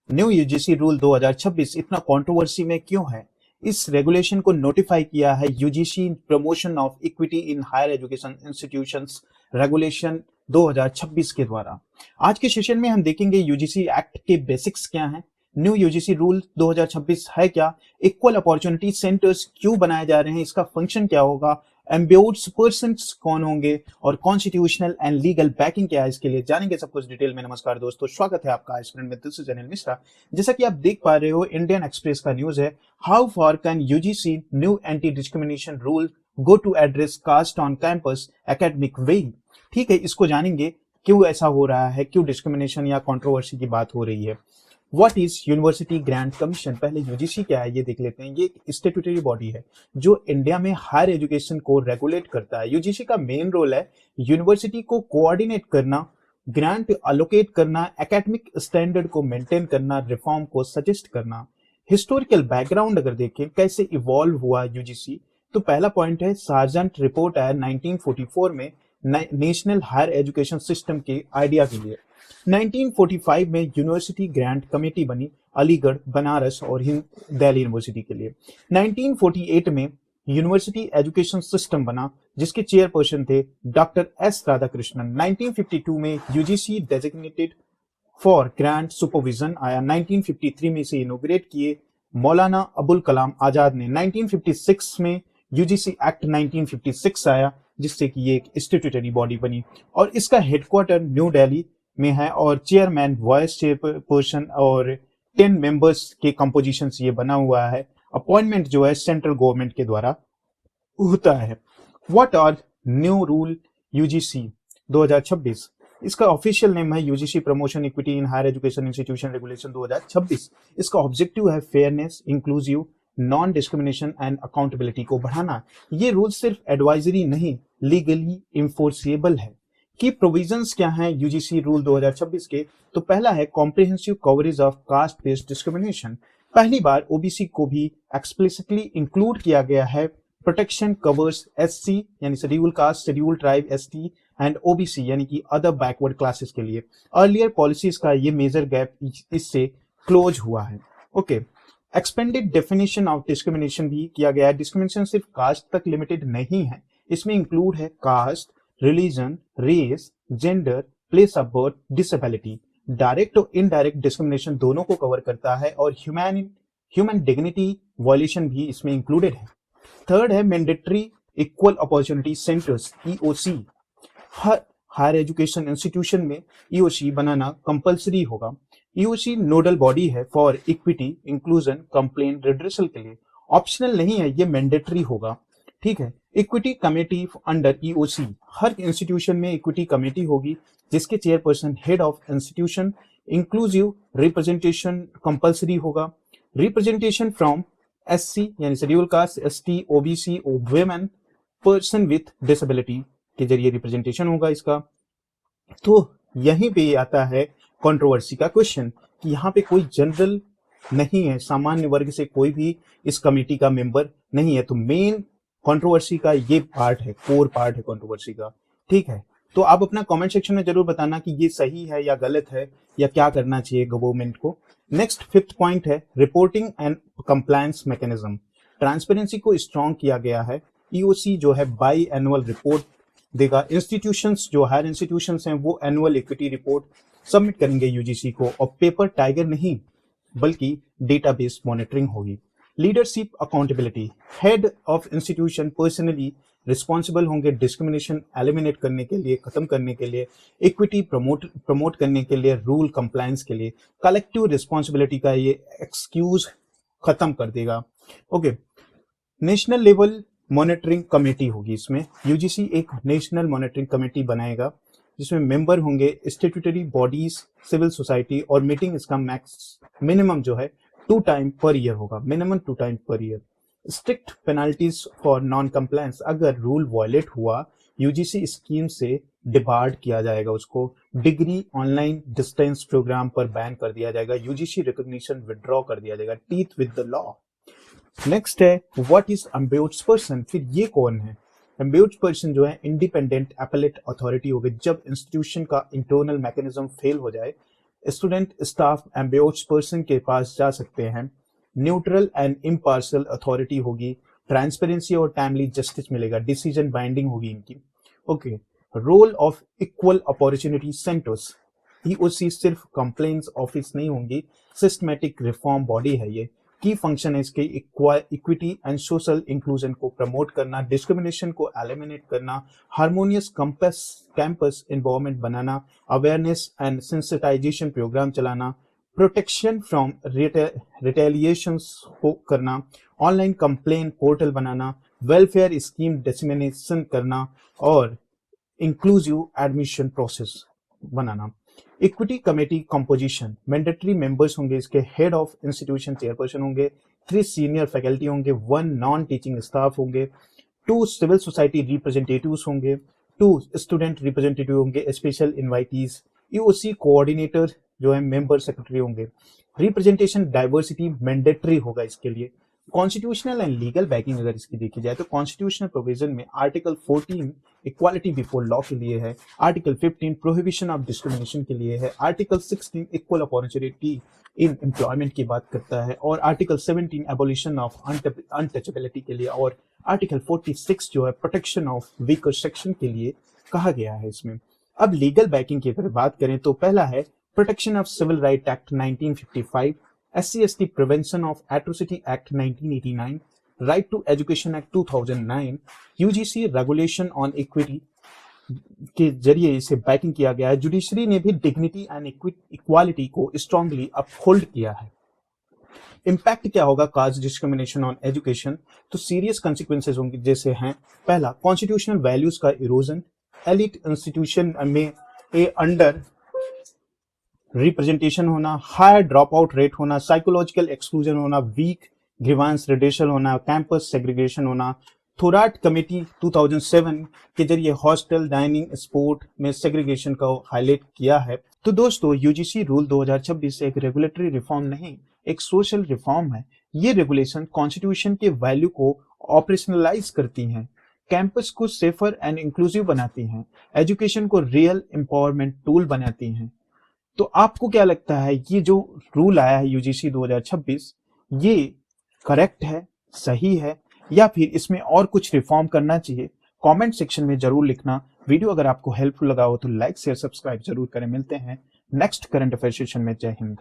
New UGC rule 2026 इतना controversy में क्यों है? इस रेगुलेशन को नोटिफाई किया है UGC promotion of equity in higher education institutions regulation 2026 के द्वारा। आज के सेशन में हम देखेंगे यूजीसी एक्ट के बेसिक्स क्या हैं, न्यू यूजीसी रूल 2026 है क्या, इक्वल अपॉर्चुनिटी सेंटर्स क्यों बनाए जा रहे हैं, इसका फंक्शन क्या होगा, एम्ब्योर्ड्स पर्सन्स कौन होंगे और कॉन्स्टिट्यूशनल एंड लीगल बैकिंग क्या है, इसके लिए जानेंगे सब कुछ डिटेल में। नमस्कार दोस्तों, स्वागत है आपका स्टूडेंट मित्र से अनिल मिश्रा। जैसा कि आप देख पा रहे हो, इंडियन एक्सप्रेस का न्यूज है, how far can UGC new anti discrimination rule go to address caste on campus academic way. ठीक है, इसको जानेंगे क्यों ऐसा हो रहा है, क्यों डिस्क्रिमिनेशन या कंट्रोवर्सी की बात हो रही है। What is university grant commission? पहले यूजीसी क्या है ये देख लेते हैं। ये एक स्टैट्यूटरी बॉडी है जो इंडिया में हायर एजुकेशन को रेगुलेट करता है। यूजीसी का मेन रोल है यूनिवर्सिटी को कोऑर्डिनेट करना, ग्रांट अलोकेट करना, एकेडमिक स्टैंडर्ड को मेंटेन करना, रिफॉर्म को सजेस्ट करना। हिस्टोरिकल बैकग्राउंड अगर देखें कैसे इवॉल्व हुआ यूजीसी, तो पहला पॉइंट है सार्जेंट रिपोर्ट आया 1944 में नेशनल हायर एजुकेशन सिस्टम के आइडिया के लिए। 1945 में यूनिवर्सिटी ग्रांट कमेटी बनी अलीगढ़, बनारस और दिल्ली यूनिवर्सिटी के लिए। 1948 में यूनिवर्सिटी एजुकेशन सिस्टम बना जिसके चेयरपर्सन थे डॉक्टर एस राधाकृष्णन। 1952 में UGC designated for grant supervision आया। 1953 में इसे इनोग्रेट किए मौलाना अबुल कलाम आजाद ने। 1956 में यूजीसी एक्ट 1956 आया जिससे कि ये एक स्टैट्यूटरी बॉडी बनी और इसका हेडक्वार्टर न्यू दिल्ली में है और चेयरमैन, वाइस चेयरपर्सन और 10 मेंबर्स के कंपोजिशन से ये बना हुआ है। अपॉइंटमेंट जो है सेंट्रल गवर्नमेंट के द्वारा होता है। What are new rule UGC 2026? इसका ऑफिशियल नेम है UGC promotion equity in higher education institution regulation 2026। इसका ऑब्जेक्टिव है fairness, inclusive, non discrimination and accountability को बढ़ाना। ये रूल सिर्फ एडवाइजरी नहीं, लीगली इन्फोर्सेबल है। की प्रोविजंस क्या हैं यूजीसी रूल 2026 के? तो पहला है comprehensive coverage of caste based discrimination. पहली बार ओबीसी को भी एक्सप्लिसिटली इंक्लूड किया गया है। प्रोटेक्शन कवर्स एससी यानी schedule caste, schedule tribe, ST and OBC यानी कि अदर बैकवर्ड क्लासेस के लिए। अर्लियर पॉलिसीज का ये मेजर गैप इससे क्लोज हुआ है। Okay, expanded definition of discrimination भी किया गया है। डिस्क्रिमिनेशन सिर्फ कास्ट तक लिमिटेड नहीं है, इसमें इंक्लूड है caste, religion, race, gender, place of birth, disability. Direct और इनडायरेक्ट डिस्क्रिमिनेशन दोनों को कवर करता है और ह्यूमन डिग्निटी वायलेशन भी इसमें इंक्लूडेड है। थर्ड है mandatory equal opportunity centres EOC. हर हायर एजुकेशन इंस्टीट्यूशन में ईओसी बनाना कंपलसरी होगा। ईओसी नोडल बॉडी है for equity, inclusion, complaint redressal के लिए। ऑप्शनल नहीं है, ये मैंडेटरी होगा। ठीक है, इक्विटी कमेटी अंडर ईओसी। हर इंस्टीट्यूशन में इक्विटी कमेटी होगी जिसके chairperson head of institution. Inclusive representation compulsory होगा। रिप्रेजेंटेशन फ्रॉम एससी यानी schedule caste, ST, OBC, women, person with disability के जरिए रिप्रेजेंटेशन होगा इसका। तो यहीं पे आता है कंट्रोवर्सी का क्वेश्चन कि यहाँ पे कोई जनरल नहीं है, सामान्य वर्ग से कोई भी इस कमेटी का मेंबर नहीं है। तो मेन कंट्रोवर्सी का ये पार्ट है, कोर पार्ट है कंट्रोवर्सी का। ठीक है, तो आप अपना कमेंट सेक्शन में जरूर बताना कि ये सही है या गलत है या क्या करना चाहिए गवर्नमेंट को। नेक्स्ट फिफ्थ पॉइंट है reporting and compliance mechanism. Transparency को स्ट्रॉन्ग किया गया है। ईओसी जो है बाई एनुअल रिपोर्ट देगा। इंस्टीट्यूशंस जो हायर इंस्टीट्यूशंस हैं वो एनुअल इक्विटी रिपोर्ट सबमिट करेंगे यूजीसी को और पेपर टाइगर नहीं बल्कि डेटाबेस मॉनिटरिंग होगी। Leadership accountability, head of institution personally responsible होंगे डिस्क्रिमिनेशन एलिमिनेट करने के लिए, खत्म करने के लिए, इक्विटी प्रमोट करने के लिए, रूल कंप्लायंस के लिए। कलेक्टिव रिस्पॉन्सिबिलिटी का ये एक्सक्यूज खत्म कर देगा। Okay, national level monitoring committee होगी। इसमें यूजीसी एक नेशनल मॉनिटरिंग कमेटी बनाएगा जिसमें मेंबर होंगे स्टैट्यूटरी बॉडीज, सिविल सोसाइटी और मीटिंग इसका मिनिमम जो है 2 टाइम पर ईयर होगा, minimum 2 time per year. Strict penalties for non compliance, अगर रूल वायलेट हुआ यूजीसी स्कीम से डिबार्ड किया जाएगा उसको। डिग्री ऑनलाइन डिस्टेंस प्रोग्राम पर बैन कर दिया जाएगा। यूजीसी रिकॉग्निशन विड्रॉ कर दिया जाएगा। Teeth with the law. Next है व्हाट इज एम्ब्योर्ड्स पर्सन। फिर ये कौन है? एम्ब्योर्ड्स पर्सन जो है इंडिपेंडेंट अपीलेट अथॉरिटी होगी। जब इंस्टीट्यूशन का इंटरनल मैकेनिज्म फेल हो जाए स्टूडेंट स्टाफ एम्बियोर्स पर्सन के पास जा सकते हैं, न्यूट्रल एंड इम्पार्शियल अथॉरिटी होगी, ट्रांसपेरेंसी और टाइमली जस्टिस मिलेगा, डिसीजन बाइंडिंग होगी इनकी। Okay, role of equal opportunity centres, EOC सिर्फ कंप्लेंट्स ऑफिस नहीं होंगी, सिस्टमैटिक रिफॉर्म बॉडी है ये। की फंक्शन है इसके इक्विटी एंड सोशल इंक्लूजन को प्रमोट करना, डिस्क्रिमिनेशन को एलिमिनेट करना, हार्मोनियस कैंपस एनवायरनमेंट बनाना, अवेयरनेस एंड सेंसिटाइजेशन प्रोग्राम चलाना, प्रोटेक्शन फ्रॉम रिटेलिएशंस को करना, ऑनलाइन कंप्लेन पोर्टल बनाना, वेलफेयर स्कीम डिसमिनेशन करना और इंक्लूसिव एडमिशन प्रोसेस बनाना। Equity committee composition, mandatory members होंगे इसके, हेड ऑफ इंस्टीट्यूशन चेयरपर्सन होंगे, 3 सीनियर फैकल्टी होंगे, 1 नॉन टीचिंग स्टाफ होंगे, 2 सिविल सोसाइटी रिप्रेजेंटेटिव्स होंगे, 2 स्टूडेंट रिप्रेजेंटेटिव होंगे, स्पेशल इनवाइटीज, ईओसी कोऑर्डिनेटर जो है मेंबर सेक्रेटरी होंगे। रिप्रेजेंटेशन डाइवर्सिटी मैंडेटरी होगा इसके लिए। कॉन्स्टिट्यूशनल एंड लीगल बैकिंग अगर इसकी देखी जाए तो कॉन्स्टिट्यूशनल प्रोविजन में आर्टिकल 14 इक्वालिटी बिफोर लॉ के लिए है, आर्टिकल 15 प्रोहिबिशन ऑफ डिस्क्रिमिनेशन के लिए है, article 16 equal opportunity in employment की बात करता है और आर्टिकल 17 एबोलिशन ऑफ अनटचेबिलिटी के लिए और आर्टिकल 46 जो है प्रोटेक्शन ऑफ वीकर सेक्शन के लिए कहा गया है इसमें। अब लीगल बैकिंग की अगर बात करें तो पहला है protection of civil right act 1955, SC/ST prevention of atrocity act 1989, right to education act 2009, UGC regulation on equity के जरिए इसे बैकिंग किया गया है। जुडिशरी ने भी डिग्निटी एंड इक्वालिटी को स्ट्रांगली अपहोल्ड किया है। इम्पैक्ट क्या होगा कास्ट डिस्क्रिमिनेशन ऑन एजुकेशन, तो सीरियस कंसिक्वेंसेज होंगे जैसे हैं, पहला कॉन्स्टिट्यूशनल वैल्यूज का इरोजन, एलिट इंस्टीट्यूशन में अंडर रिप्रेजेंटेशन होना, हायर ड्रॉप आउट रेट होना, साइकोलॉजिकल एक्सक्लूजन होना, वीक ग्रीवांस रिडेशल होना, कैंपस सेग्रीगेशन होना। थोराट कमेटी 2007 के जरिए हॉस्टल डाइनिंग स्पोर्ट में सेग्रीगेशन को हाईलाइट किया है। तो दोस्तों यूजीसी रूल 2026 एक रेगुलेटरी रिफॉर्म नहीं, एक सोशल रिफॉर्म है। ये रेगुलेशन कॉन्स्टिट्यूशन के वैल्यू को ऑपरेशनलाइज करती हैं, कैंपस को सेफर एंड इंक्लूसिव बनाती हैं, एजुकेशन को रियल एम्पावरमेंट टूल बनाती हैं। तो आपको क्या लगता है ये जो रूल आया है यूजीसी 2026 ये करेक्ट है, सही है, या फिर इसमें और कुछ रिफॉर्म करना चाहिए? कमेंट सेक्शन में जरूर लिखना। वीडियो अगर आपको हेल्पफुल लगा हो तो लाइक शेयर सब्सक्राइब जरूर करें। मिलते हैं नेक्स्ट करंट अफेयर सेशन में। जय हिंद।